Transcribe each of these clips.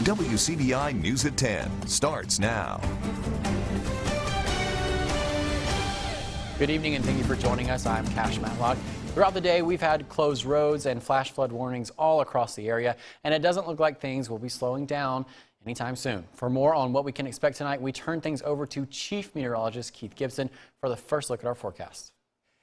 WCBI News at 10 starts now. Good evening and thank you for joining us. I'm Cash Matlock. Throughout the day, we've had closed roads and flash flood warnings all across the area, and it doesn't look like things will be slowing down anytime soon. For more on what we can expect tonight, we turn things over to Chief Meteorologist Keith Gibson for the first look at our forecast.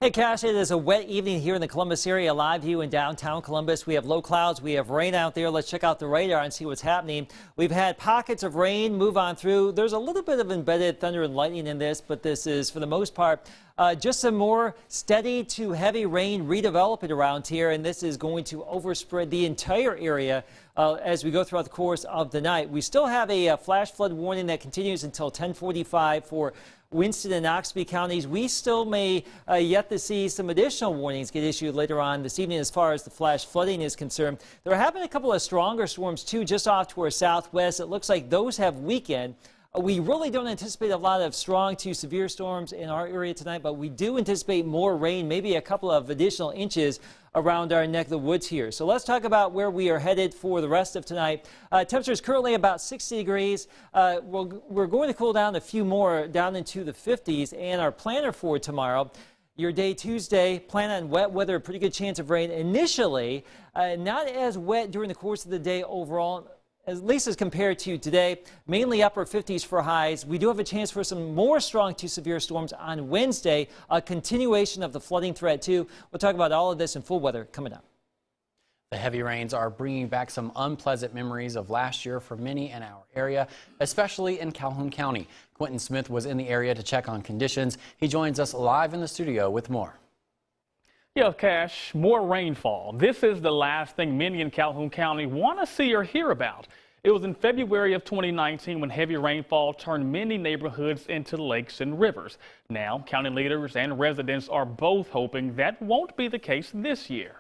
Hey Cash, it is a wet evening here in the Columbus area. Live view in downtown Columbus. We have low clouds, we have rain out there. Let's check out the radar and see what's happening. We've had pockets of rain move on through. There's a little bit of embedded thunder and lightning in this, but this is for the most part just some more steady to heavy rain redeveloping around here, and this is going to overspread the entire area as we go throughout the course of the night. We still have a flash flood warning that continues until 10:45 for Winston and Oxby counties. We still may yet to see some additional warnings get issued later on this evening as far as the flash flooding is concerned. There have been a couple of stronger storms too just off to our southwest. It looks like those have weakened. We really don't anticipate a lot of strong to severe storms in our area tonight, but we do anticipate more rain, maybe a couple of additional inches around our neck of the woods here. So let's talk about where we are headed for the rest of tonight. Temperature is currently about 60 degrees. We're going to cool down a few more down into the 50s, and our planner for tomorrow, your day Tuesday, plan on wet weather, a pretty good chance of rain initially. Not as wet during the course of the day overall, at least as compared to today, mainly upper 50s for highs. We do have a chance for some more strong to severe storms on Wednesday, a continuation of the flooding threat too. We'll talk about all of this in full weather coming up. The heavy rains are bringing back some unpleasant memories of last year for many in our area, especially in Calhoun County. Quentin Smith was in the area to check on conditions. He joins us live in the studio with more. Yeah, Cash, more rainfall. This is the last thing many in Calhoun County want to see or hear about. It was in February of 2019 when heavy rainfall turned many neighborhoods into lakes and rivers. Now, county leaders and residents are both hoping that won't be the case this year.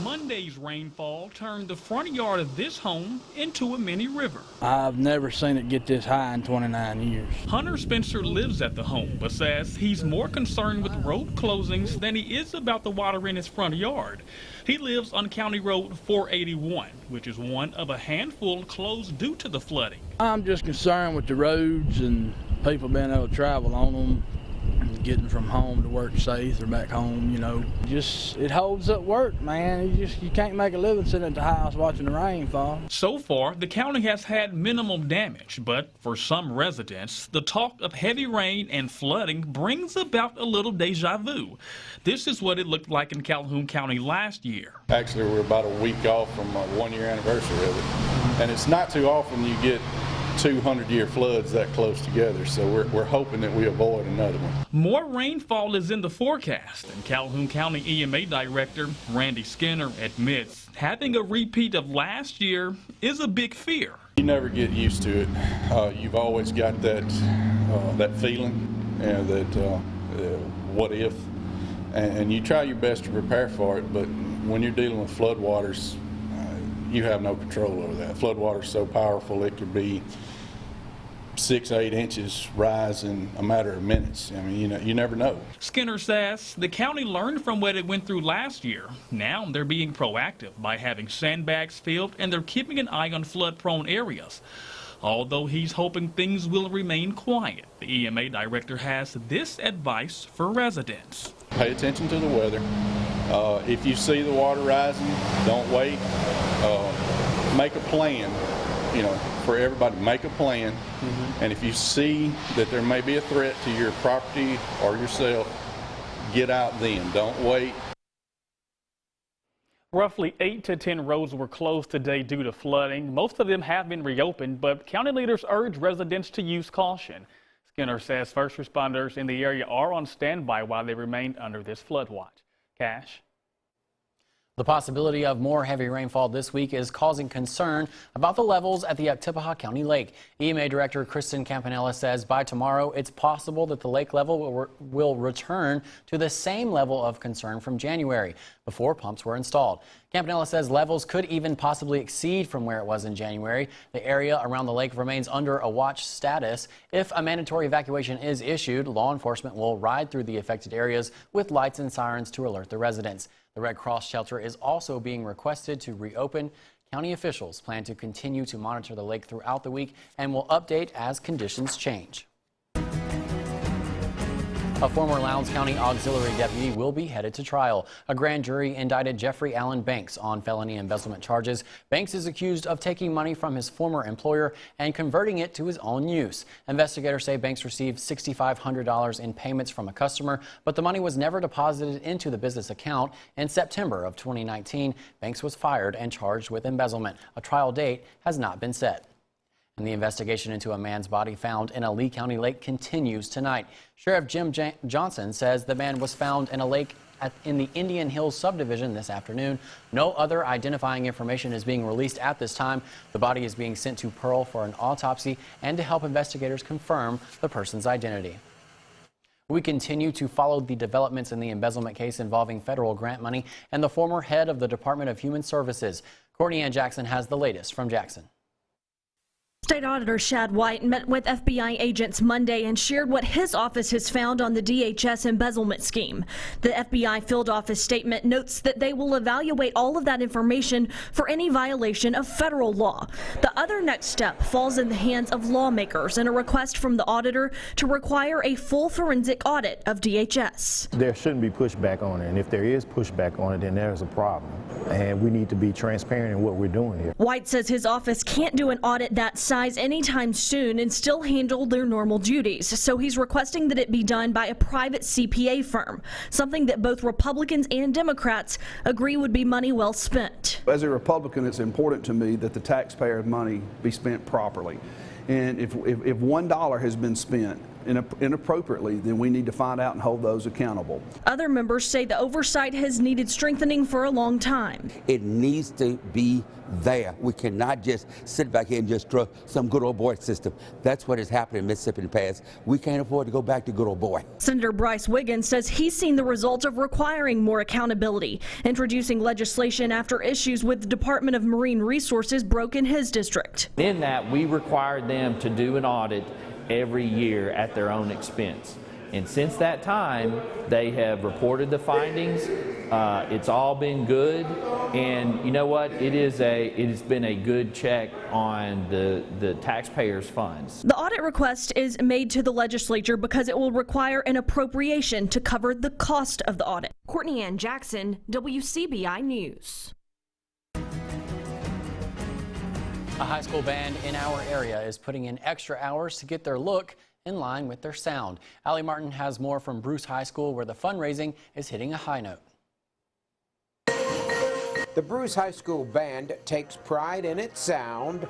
Monday's rainfall turned the front yard of this home into a mini river. I've never seen it get this high in 29 years. Hunter Spencer lives at the home, but says he's more concerned with road closings than he is about the water in his front yard. He lives on County Road 481, which is one of a handful closed due to the flooding. I'm just concerned with the roads and people being able to travel on them, getting from home to work safe or back home, you know. Just, it holds up work, man. You can't make a living sitting at the house watching the rain fall. So far, the county has had minimal damage, but for some residents, the talk of heavy rain and flooding brings about a little deja vu. This is what it looked like in Calhoun County last year. Actually, we're about a week off from our 1-year anniversary of it, and it's not too often you get 200-year floods that close together, so we're hoping that we avoid another one. More rainfall is in the forecast, and Calhoun County EMA Director Randy Skinner admits having a repeat of last year is a big fear. You never get used to it. You've always got that feeling, that what if, and you try your best to prepare for it, but when you're dealing with floodwaters, you have no control over that. Floodwater is so powerful, it could be 6-8 inches rise in a matter of minutes. I mean, you never know. Skinner says the county learned from what it went through last year. Now they're being proactive by having sandbags filled, and they're keeping an eye on flood-prone areas. Although he's hoping things will remain quiet, the EMA director has this advice for residents. Pay attention to the weather. If you see the water rising, don't wait. Make a plan, for everybody. Make a plan. And if you see that there may be a threat to your property or yourself, get out then. Don't wait. Roughly 8 to 10 roads were closed today due to flooding. Most of them have been reopened, but county leaders urge residents to use caution. Skinner says first responders in the area are on standby while they remain under this flood watch. Cash. The possibility of more heavy rainfall this week is causing concern about the levels at the OKTIBBEHA County Lake. EMA Director Kristen Campanella says by tomorrow it's possible that the lake level will return to the same level of concern from January before pumps were installed. Campanella says levels could even possibly exceed from where it was in January. The area around the lake remains under a watch status. If a mandatory evacuation is issued, law enforcement will ride through the affected areas with lights and sirens to alert the residents. The Red Cross shelter is also being requested to reopen. County officials plan to continue to monitor the lake throughout the week and will update as conditions change. A former Lowndes County Auxiliary deputy will be headed to trial. A grand jury indicted Jeffrey Allen Banks on felony embezzlement charges. Banks is accused of taking money from his former employer and converting it to his own use. Investigators say Banks received $6,500 in payments from a customer, but the money was never deposited into the business account. In September of 2019, Banks was fired and charged with embezzlement. A trial date has not been set. And the investigation into a man's body found in a Lee County lake continues tonight. Sheriff Jim Johnson says the man was found in a lake in the Indian Hills subdivision this afternoon. No other identifying information is being released at this time. The body is being sent to Pearl for an autopsy and to help investigators confirm the person's identity. We continue to follow the developments in the embezzlement case involving federal grant money and the former head of the Department of Human Services. Courtney Ann Jackson has the latest from Jackson. State Auditor Shad White met with FBI agents Monday and shared what his office has found on the DHS embezzlement scheme. The FBI field office statement notes that they will evaluate all of that information for any violation of federal law. The other next step falls in the hands of lawmakers in a request from the auditor to require a full forensic audit of DHS. There shouldn't be pushback on it, and if there is pushback on it, then there's a problem. And we need to be transparent in what we're doing here. White says his office can't do an audit that size anytime soon and still handle their normal duties. So he's requesting that it be done by a private CPA firm, something that both Republicans and Democrats agree would be money well spent. As a Republican, it's important to me that the taxpayers' money be spent properly. And if $1 has been spent inappropriately, then we need to find out and hold those accountable. Other members say the oversight has needed strengthening for a long time. It needs to be there. We cannot just sit back here and just throw some good old boy system. That's what has happened in Mississippi in the past. We can't afford to go back to good old boy. Senator Bryce Wiggins says he's seen the result of requiring more accountability, introducing legislation after issues with the Department of Marine Resources broke in his district. In that, we required them to do an audit every year at their own expense. And since that time, they have reported the findings. It's all been good. And you know what? It has been a good check on the taxpayers' funds. The audit request is made to the legislature because it will require an appropriation to cover the cost of the audit. Courtney Ann Jackson, WCBI News. A high school band in our area is putting in extra hours to get their look in line with their sound. Allie Martin has more from Bruce High School, where the fundraising is hitting a high note. The Bruce High School band takes pride in its sound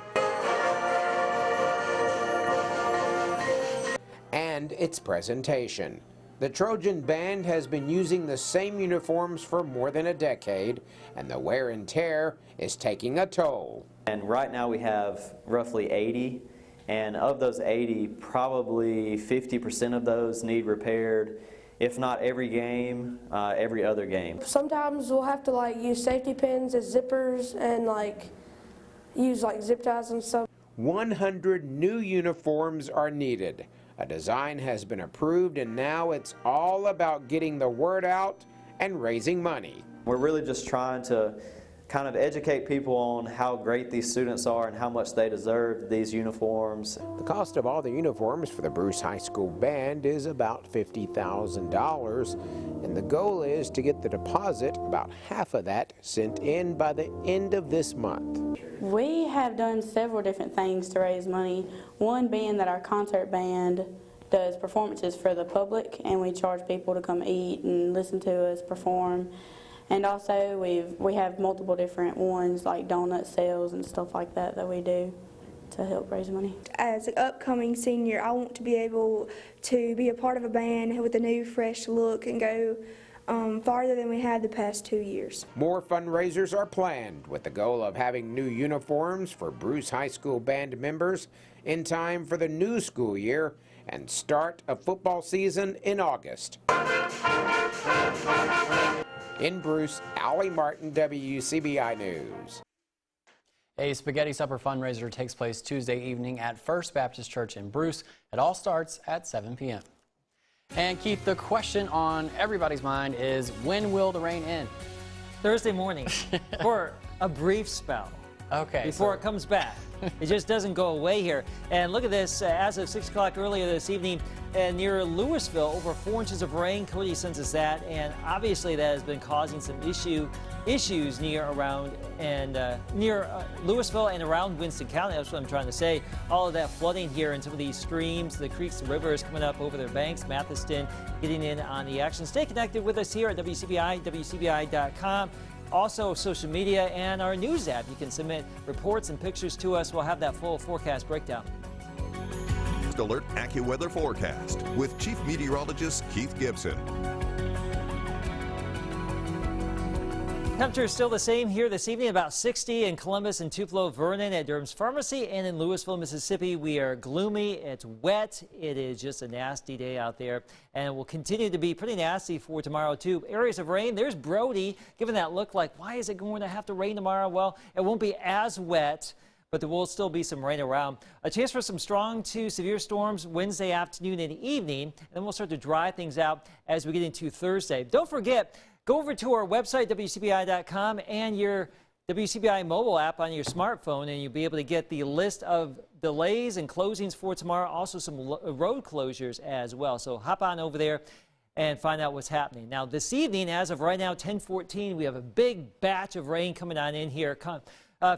and its presentation. The Trojan Band has been using the same uniforms for more than a decade, and the wear and tear is taking a toll. And right now we have roughly 80, and of those 80, probably 50% of those need repaired, if not every game, every other game. Sometimes we'll have to use safety pins as zippers and use zip ties and stuff. 100 new uniforms are needed. A design has been approved, and now it's all about getting the word out and raising money. We're really just trying to kind of educate people on how great these students are and how much they deserve these uniforms. The cost of all the uniforms for the Bruce High School band is about $50,000, and the goal is to get the deposit, about half of that, sent in by the end of this month. We have done several different things to raise money, one being that our concert band does performances for the public, and we charge people to come eat and listen to us perform. And also we have multiple different ones like donut sales and stuff like that that we do to help raise money. As an upcoming senior, I want to be able to be a part of a band with a new fresh look and go farther than we have the past 2 years. More fundraisers are planned with the goal of having new uniforms for Bruce High School band members in time for the new school year and start of football season in August. In Bruce, Allie Martin, WCBI News. A spaghetti supper fundraiser takes place Tuesday evening at First Baptist Church in Bruce. It all starts at 7 p.m. And Keith, the question on everybody's mind is, when will the rain end? Thursday morning for a brief spell. Okay. Before it comes back. It just doesn't go away here. And look at this. As of 6 o'clock earlier this evening, near Louisville, over 4 inches of rain. Cody sends us that. And obviously that has been causing some issues near Louisville and around Winston County. That's what I'm trying to say. All of that flooding here in some of these streams, the creeks and rivers coming up over their banks. Mathiston getting in on the action. Stay connected with us here at WCBI, WCBI.com. Also, social media and our news app. You can submit reports and pictures to us. We'll have that full forecast breakdown. Alert AccuWeather forecast with Chief Meteorologist Keith Gibson. Temperature is still the same here this evening, about 60 in Columbus and Tupelo, Vernon, at Durham's Pharmacy, and in Louisville, Mississippi. We are gloomy. It's wet. It is just a nasty day out there, and it will continue to be pretty nasty for tomorrow, too. Areas of rain. There's Brody giving that look like, why is it going to have to rain tomorrow? Well, it won't be as wet, but there will still be some rain around. A chance for some strong to severe storms Wednesday afternoon and evening, and then we'll start to dry things out as we get into Thursday. Don't forget, go over to our website, WCBI.com, and your WCBI mobile app on your smartphone, and you'll be able to get the list of delays and closings for tomorrow, also some road closures as well. So hop on over there and find out what's happening. Now, this evening, as of right now, 10:14, we have a big batch of rain coming on in here.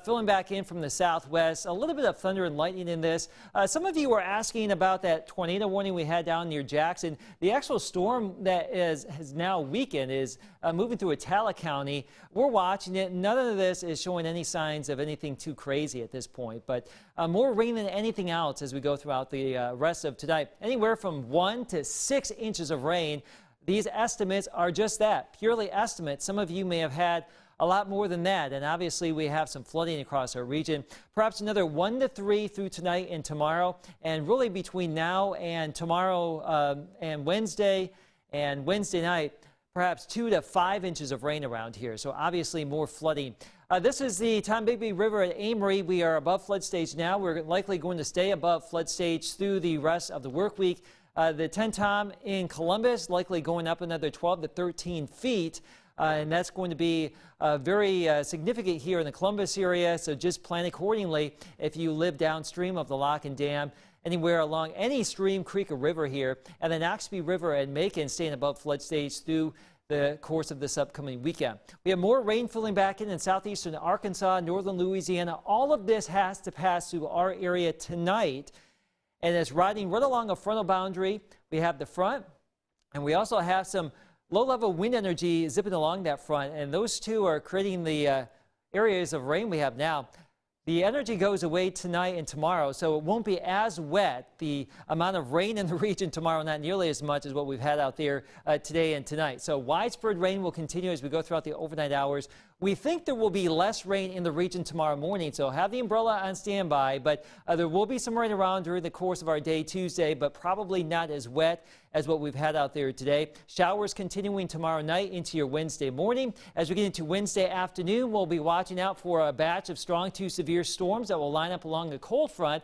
Filling back in from the southwest, a little bit of thunder and lightning in this. Some of you were asking about that tornado warning we had down near Jackson. The actual storm that has now weakened is moving through Atala County. We're watching it. None of this is showing any signs of anything too crazy at this point, but more rain than anything else as we go throughout the rest of tonight. Anywhere from 1 to 6 inches of rain. These estimates are just that, purely estimates. Some of you may have had a lot more than that, and obviously we have some flooding across our region. Perhaps another 1 to 3 through tonight and tomorrow, and really between now and tomorrow and Wednesday night, perhaps 2 to 5 inches of rain around here. So obviously more flooding. This is the Tombigbee River at Amory. We are above flood stage now. We're likely going to stay above flood stage through the rest of the work week. The Tenn-Tom in Columbus likely going up another 12 to 13 feet. And that's going to be very significant here in the Columbus area, so just plan accordingly if you live downstream of the lock and dam, anywhere along any stream, creek, or river here. And the Noxubee River and Macon staying above flood stage through the course of this upcoming weekend. We have more rain filling back in southeastern Arkansas, northern Louisiana. All of this has to pass through our area tonight, and it's riding right along a frontal boundary. We have the front, and we also have some low-level wind energy zipping along that front, and those two are creating the areas of rain we have now. The energy goes away tonight and tomorrow, so it won't be as wet. The amount of rain in the region tomorrow, not nearly as much as what we've had out there today and tonight. So widespread rain will continue as we go throughout the overnight hours. We think there will be less rain in the region tomorrow morning, so have the umbrella on standby. But there will be some rain around during the course of our day Tuesday, but probably not as wet as what we've had out there today. Showers continuing tomorrow night into your Wednesday morning. As we get into Wednesday afternoon, we'll be watching out for a batch of strong to severe storms that will line up along the cold front.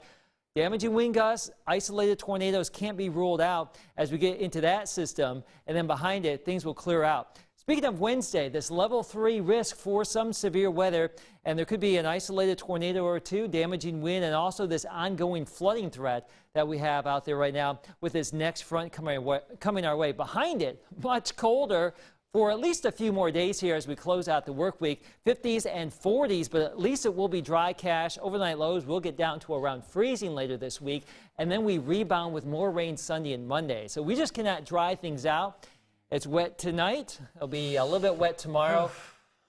Damaging wind gusts, isolated tornadoes can't be ruled out as we get into that system, and then behind it, things will clear out. Speaking of Wednesday, this level 3 risk for some severe weather, and there could be an isolated tornado or two, damaging wind, and also this ongoing flooding threat that we have out there right now with this next front coming our way. Behind it, much colder for at least a few more days here as we close out the work week. 50s and 40s, but at least it will be dry cash. Overnight lows will get down to around freezing later this week, and then we rebound with more rain Sunday and Monday. So we just cannot dry things out. It's wet tonight. It'll be a little bit wet tomorrow.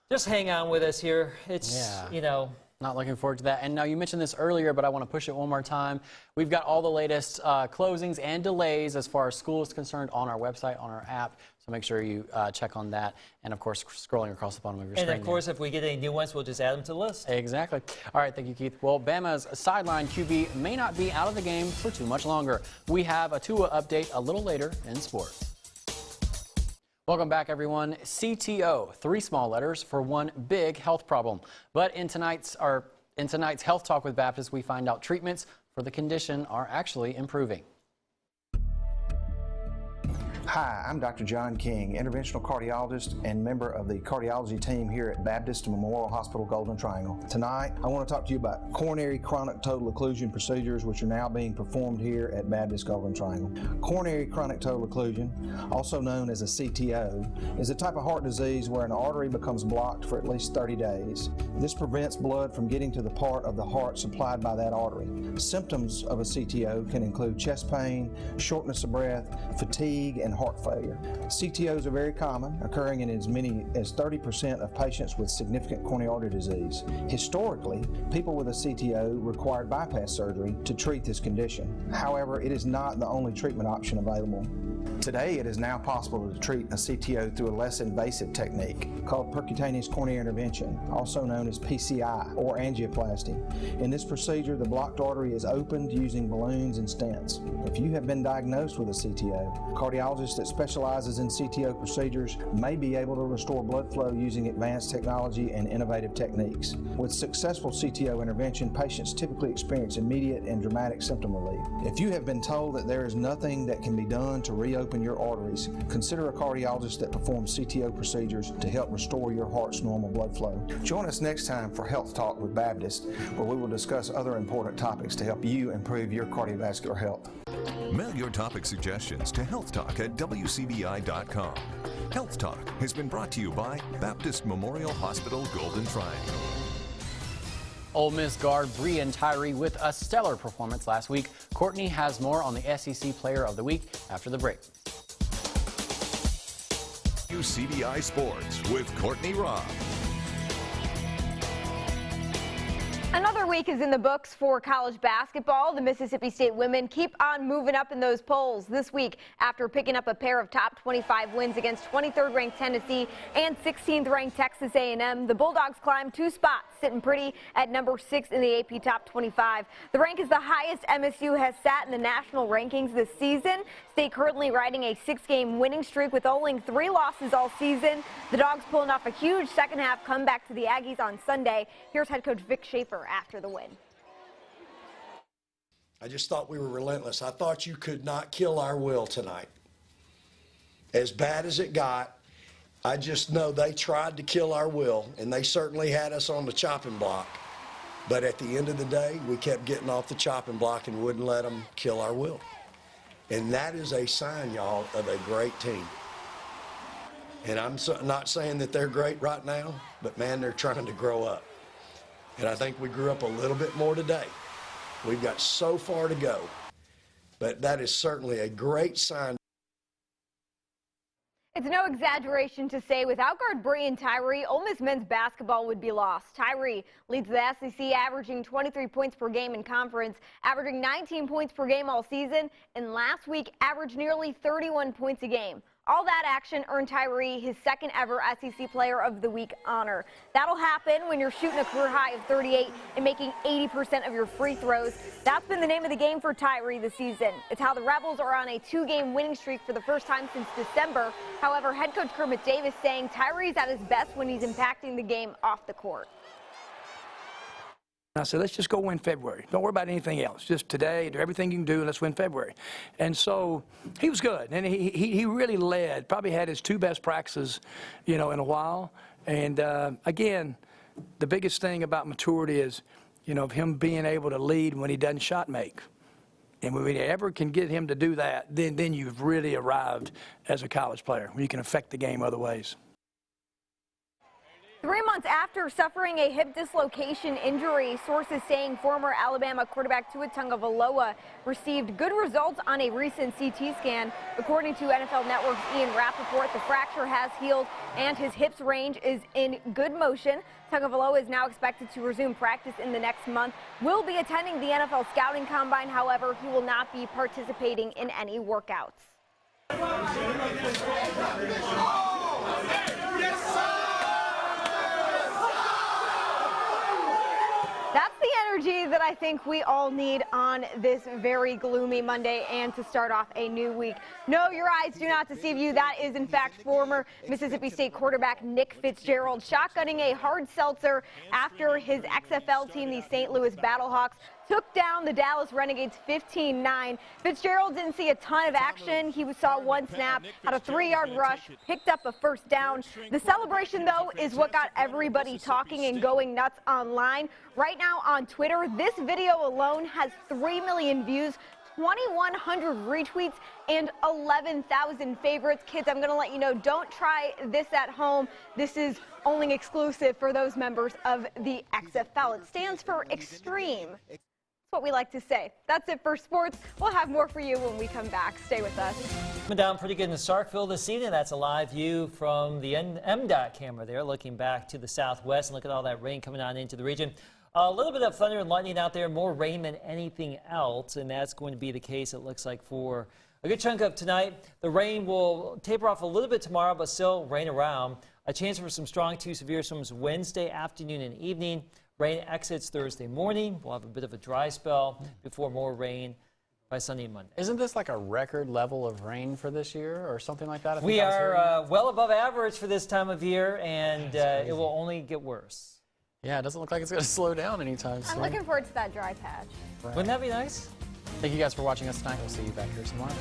Just hang on with us here. It's, you know. Not looking forward to that. And now you mentioned this earlier, but I want to push it one more time. We've got all the latest closings and delays as far as school is concerned on our website, on our app. So make sure you check on that. And of course, scrolling across the bottom of your screen. And of course, if we get any new ones, we'll just add them to the list. Exactly. All right, thank you, Keith. Well, Bama's sideline QB may not be out of the game for too much longer. We have a Tua update a little later in sports. Welcome back, everyone. CTO, 3 small letters for one big health problem. But in tonight's Health Talk with Baptist, we find out treatments for the condition are actually improving. Hi, I'm Dr. John King, interventional cardiologist and member of the cardiology team here at Baptist Memorial Hospital Golden Triangle. Tonight, I want to talk to you about coronary chronic total occlusion procedures, which are now being performed here at Baptist Golden Triangle. Coronary chronic total occlusion, also known as a CTO, is a type of heart disease where an artery becomes blocked for at least 30 days. This prevents blood from getting to the part of the heart supplied by that artery. Symptoms of a CTO can include chest pain, shortness of breath, fatigue, and heart failure. CTOs are very common, occurring in as many as 30% of patients with significant coronary artery disease. Historically, people with a CTO required bypass surgery to treat this condition. However, it is not the only treatment option available. Today, it is now possible to treat a CTO through a less invasive technique called percutaneous coronary intervention, also known as PCI or angioplasty. In this procedure, the blocked artery is opened using balloons and stents. If you have been diagnosed with a CTO, a cardiologist that specializes in CTO procedures may be able to restore blood flow using advanced technology and innovative techniques. With successful CTO intervention, patients typically experience immediate and dramatic symptom relief. If you have been told that there is nothing that can be done to reopen your arteries, consider a cardiologist that performs CTO procedures to help restore your heart's normal blood flow. Join us next time for Health Talk with Baptist, where we will discuss other important topics to help you improve your cardiovascular health. Mail your topic suggestions to healthtalk@wcbi.com. Health Talk has been brought to you by Baptist Memorial Hospital Golden Triangle. Ole Miss guard Breann Tyree with a stellar performance last week. Courtney has more on the SEC Player of the Week after the break. WCBI Sports with Courtney Robb. Another week is in the books for college basketball. The Mississippi State women keep on moving up in those polls this week after picking up a pair of top 25 wins against 23rd ranked Tennessee and 16th ranked Texas A&M. The Bulldogs climbed 2 spots, sitting pretty at number 6 in the AP top 25. The rank is the highest MSU has sat in the national rankings this season. State currently riding a 6-game winning streak with only 3 losses all season. The Dogs pulling off a huge second half comeback to the Aggies on Sunday. Here's head coach Vic Schaefer after the win. I just thought we were relentless. I thought you could not kill our will tonight. As bad as it got, I just know they tried to kill our will, and they certainly had us on the chopping block. But at the end of the day, we kept getting off the chopping block and wouldn't let them kill our will. And that is a sign, y'all, of a great team. And I'm not saying that they're great right now, but man, they're trying to grow up. And I think we grew up a little bit more today. We've got so far to go, but that is certainly a great sign. It's no exaggeration to say without guard Breann Tyree, Ole Miss men's basketball would be lost. Tyree leads the SEC, averaging 23 points per game in conference, averaging 19 points per game all season, and last week averaged nearly 31 points a game. All that action earned Tyree his second ever SEC Player of the Week honor. That'll happen when you're shooting a career high of 38 and making 80% of your free throws. That's been the name of the game for Tyree this season. It's how the Rebels are on a 2-game winning streak for the first time since December. However, head coach Kermit Davis saying Tyree's at his best when he's impacting the game off the court. I said, let's just go win February. Don't worry about anything else. Just today, do everything you can do, and let's win February. And so he was good, and he really led. Probably had his 2 best practices, in a while. And again, the biggest thing about maturity is, of him being able to lead when he doesn't shot make. And when we ever can get him to do that, then you've really arrived as a college player, when you can affect the game other ways. 3 months after suffering a hip dislocation injury, sources saying former Alabama quarterback Tua Tagovailoa received good results on a recent CT scan. According to NFL Network's Ian Rappaport, the fracture has healed and his hips range is in good motion. Tagovailoa is now expected to resume practice in the next month. Will be attending the NFL Scouting Combine. However, he will not be participating in any workouts. That's the energy that I think we all need on this very gloomy Monday and to start off a new week. No, your eyes do not deceive you. That is, in fact, former Mississippi State quarterback Nick Fitzgerald shotgunning a hard seltzer after his XFL team, the St. Louis Battlehawks, took down the Dallas Renegades 15-9. Fitzgerald didn't see a ton of action. He saw one snap, had a 3-yard rush, picked up a first down. The celebration, though, is what got everybody talking and going nuts online. Right now on Twitter, this video alone has 3 million views, 2,100 retweets, and 11,000 favorites. Kids, I'm going to let you know, don't try this at home. This is only exclusive for those members of the XFL. It stands for extreme. What we like to say. That's it for sports. We'll have more for you when we come back. Stay with us. Coming down pretty good in Starkville this evening. That's a live view from the MDOT camera there, looking back to the southwest. And look at all that rain coming on into the region. A little bit of thunder and lightning out there, more rain than anything else, and that's going to be the case, it looks like, for a good chunk of tonight. The rain will taper off a little bit tomorrow, but still rain around. A chance for some strong to severe storms Wednesday afternoon and evening. Rain exits Thursday morning. We'll have a bit of a dry spell before more rain by Sunday and Monday. Isn't this like a record level of rain for this year or something like that? We are well above average for this time of year, and it will only get worse. Yeah, it doesn't look like it's going to slow down anytime soon. I'm looking forward to that dry patch. Wouldn't that be nice? Thank you guys for watching us tonight. We'll see you back here tomorrow.